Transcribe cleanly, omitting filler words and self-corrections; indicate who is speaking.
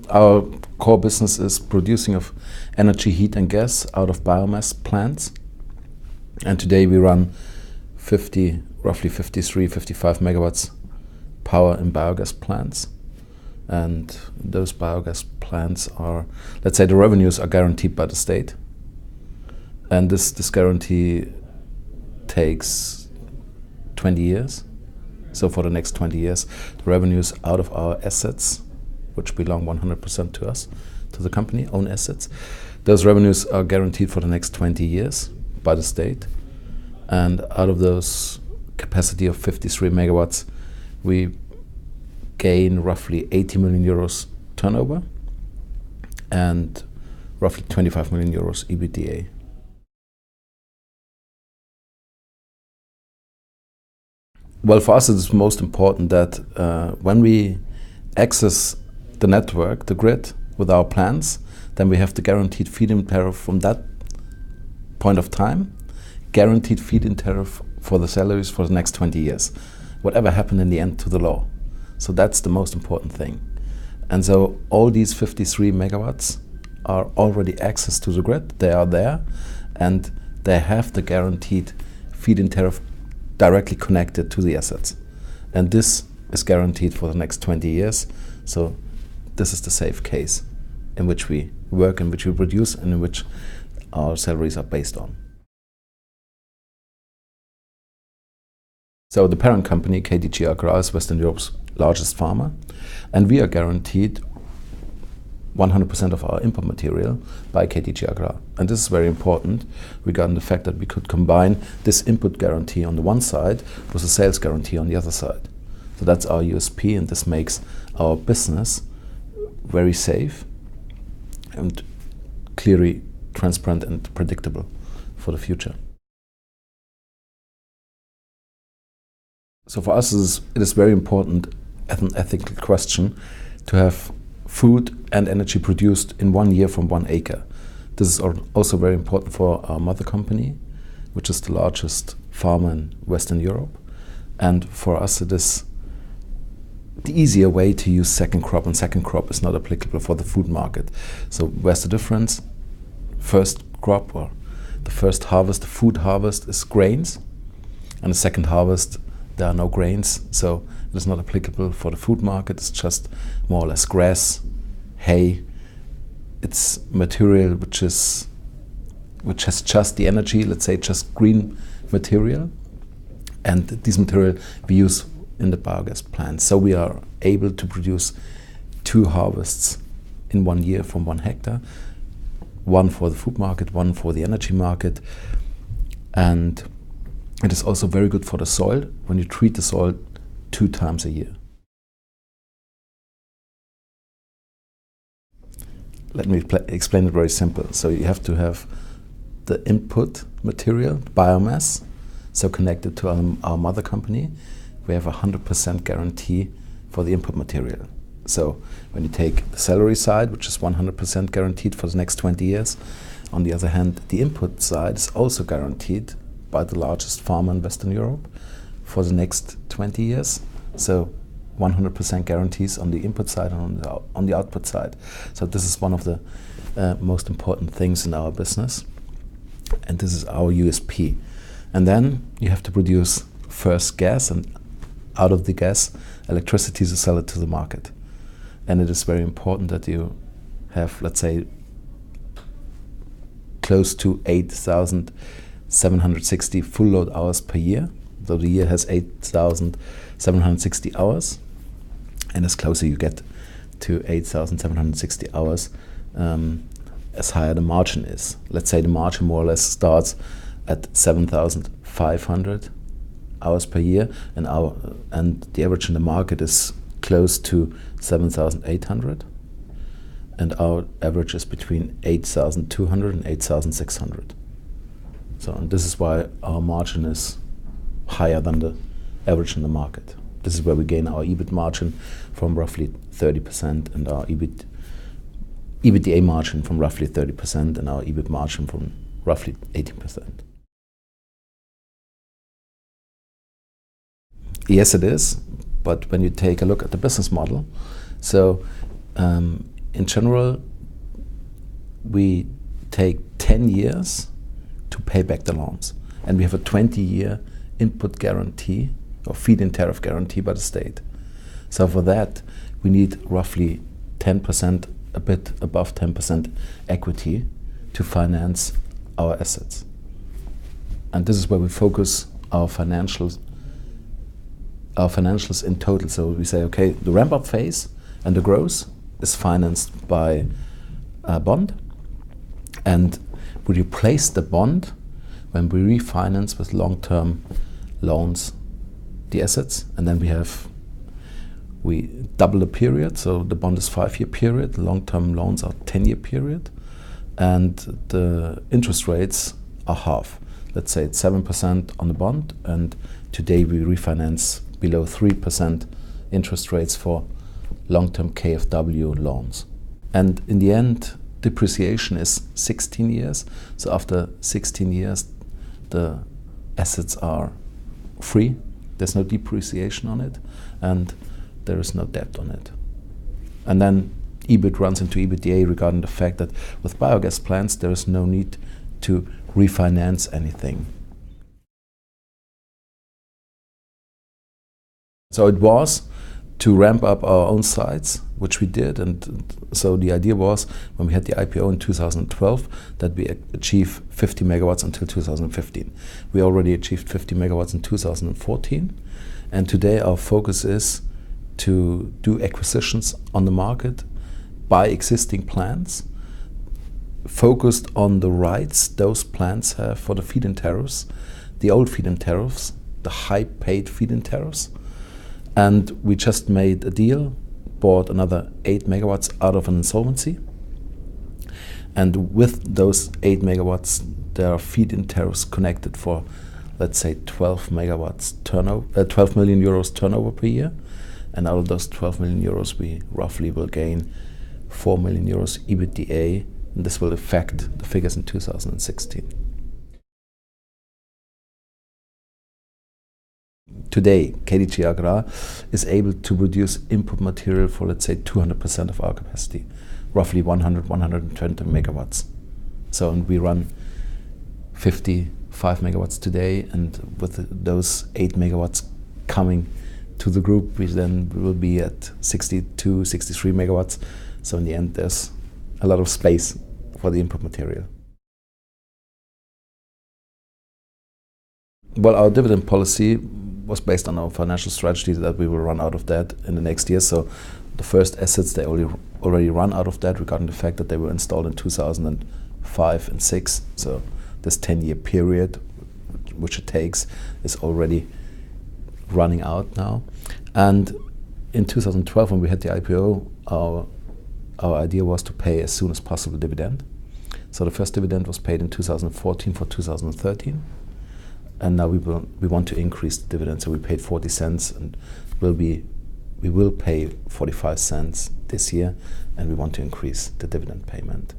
Speaker 1: our core business is producing of energy, heat and gas out of biomass plants. And today we run roughly 53, 55 megawatts power in biogas plants. And those biogas plants are, let's say the revenues are guaranteed by the state. And this guarantee takes 20 years. So for the next 20 years, the revenues out of our assets, which belong 100% to us, to the company, own assets, those revenues are guaranteed for the next 20 years by the state. And out of those capacity of 53 megawatts, we gain roughly 80 million euros turnover and roughly 25 million euros EBITDA. Well, for us it is most important that when we access the network, the grid, with our plants, then we have the guaranteed feed-in tariff from that point of time, guaranteed feed-in tariff for the salaries for the next 20 years, whatever happened in the end to the law. So that's the most important thing. And so all these 53 megawatts are already access to the grid, they are there, and they have the guaranteed feed-in tariff directly connected to the assets. And this is guaranteed for the next 20 years. So this is the safe case in which we work, in which we produce, and in which our salaries are based on. So the parent company, KTG Agrar, is Western Europe's largest farmer, and we are guaranteed 100% of our input material by KTG Agrar. And this is very important regarding the fact that we could combine this input guarantee on the one side with a sales guarantee on the other side. So that's our USP, and this makes our business very safe and clearly transparent and predictable for the future. So for us it is very important, as an ethical question, to have food and energy produced in 1 year from 1 acre. This is also very important for our mother company, which is the largest farmer in Western Europe. And for us it is the easier way to use second crop, and second crop is not applicable for the food market. So where's the difference? First crop, or the first harvest, the food harvest, is grains, and the second harvest there are no grains, so it is not applicable for the food market. It's just more or less grass, hay. It's material which has just the energy, let's say just green material, and this material we use in the biogas plant. So we are able to produce 2 harvests in 1 year from 1 hectare, one for the food market, one for the energy market. And it is also very good for the soil when you treat the soil 2 times a year. Let me explain it very simple. So you have to have the input material, biomass, so connected to our mother company. We have a 100% guarantee for the input material. So when you take the salary side, which is 100% guaranteed for the next 20 years, on the other hand, the input side is also guaranteed by the largest farmer in Western Europe for the next 20 years. So 100% guarantees on the input side and on the output side. So this is one of the most important things in our business, and this is our USP. And then you have to produce first gas, and out of the gas, electricity to sell it to the market. And it is very important that you have, let's say, close to 8,760 full load hours per year. So the year has 8,760 hours, and as closer you get to 8,760 hours, as higher the margin is. Let's say the margin more or less starts at 7,500 hours per year, and the average in the market is close to 7,800, and our average is between 8,200 and 8,600. So, and this is why our margin is higher than the average in the market. This is where we gain our EBIT margin from roughly 30% and our EBITDA margin from roughly 30% and our EBIT margin from roughly 18%. Yes, it is, but when you take a look at the business model, so in in general, we take 10 years to pay back the loans. And we have a 20-year input guarantee or feed-in tariff guarantee by the state. So for that, we need roughly 10%, a bit above 10% equity to finance our assets. And this is where we focus our financials in total. So we say, okay, the ramp-up phase and the growth is financed by a bond, and we replace the bond when we refinance with long-term loans the assets, and then we double the period. So the bond is 5-year period, long-term loans are 10-year period, and the interest rates are half. Let's say it's 7% on the bond, and today we refinance below 3% interest rates for long-term KfW loans. And in the end, depreciation is 16 years. So after 16 years, the assets are free. There's no depreciation on it, and there is no debt on it. And then EBIT runs into EBITDA regarding the fact that with biogas plants, there is no need to refinance anything. So it was to ramp up our own sites, which we did, and so the idea was, when we had the IPO in 2012, that we achieve 50 megawatts until 2015. We already achieved 50 megawatts in 2014, and today our focus is to do acquisitions on the market, buy existing plants, focused on the rights those plants have for the feed-in tariffs, the old feed-in tariffs, the high-paid feed-in tariffs. And we just made a deal, bought another 8 megawatts out of an insolvency. And with those 8 megawatts, there are feed-in tariffs connected for, let's say, 12 megawatts turnover, 12 million euros turnover per year. And out of those 12 million euros, we roughly will gain 4 million euros EBITDA. And this will affect the figures in 2016. Today, KTG Agrar is able to produce input material for, let's say, 200% of our capacity, roughly 120 megawatts. So, and we run 55 megawatts today, and with those 8 megawatts coming to the group, we will be at 62, 63 megawatts. So in the end, there's a lot of space for the input material. Well, our dividend policy was based on our financial strategy that we will run out of that in the next year. So the first assets, they already run out of that, regarding the fact that they were installed in 2005 and 6. So this 10-year period, which it takes, is already running out now. And in 2012, when we had the IPO, our idea was to pay as soon as possible dividend. So the first dividend was paid in 2014 for 2013. And now we want to increase the dividend, so we paid 40 cents, and we will pay 45 cents this year, and we want to increase the dividend payment.